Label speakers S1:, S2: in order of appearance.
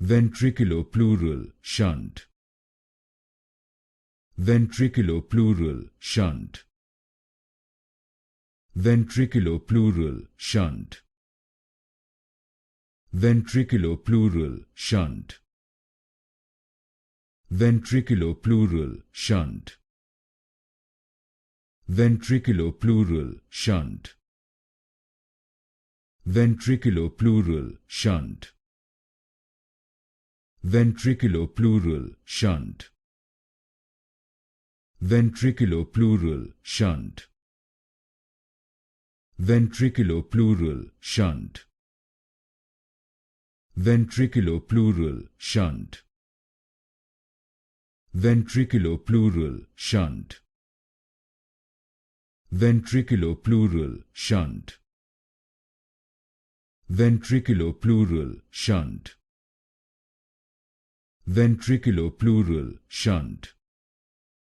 S1: Ventriculopleural shunt. Ventriculopleural shunt. Ventriculopleural shunt. Ventriculopleural shunt. Ventriculopleural shunt. Ventriculopleural shunt. Ventriculopleural shunt. Ventriculopleural shunt. Ventriculopleural shunt. Ventriculopleural shunt. Ventriculopleural shunt. Ventriculopleural shunt. Ventriculopleural shunt. Ventriculopleural shunt. Ventriculopleural shunt.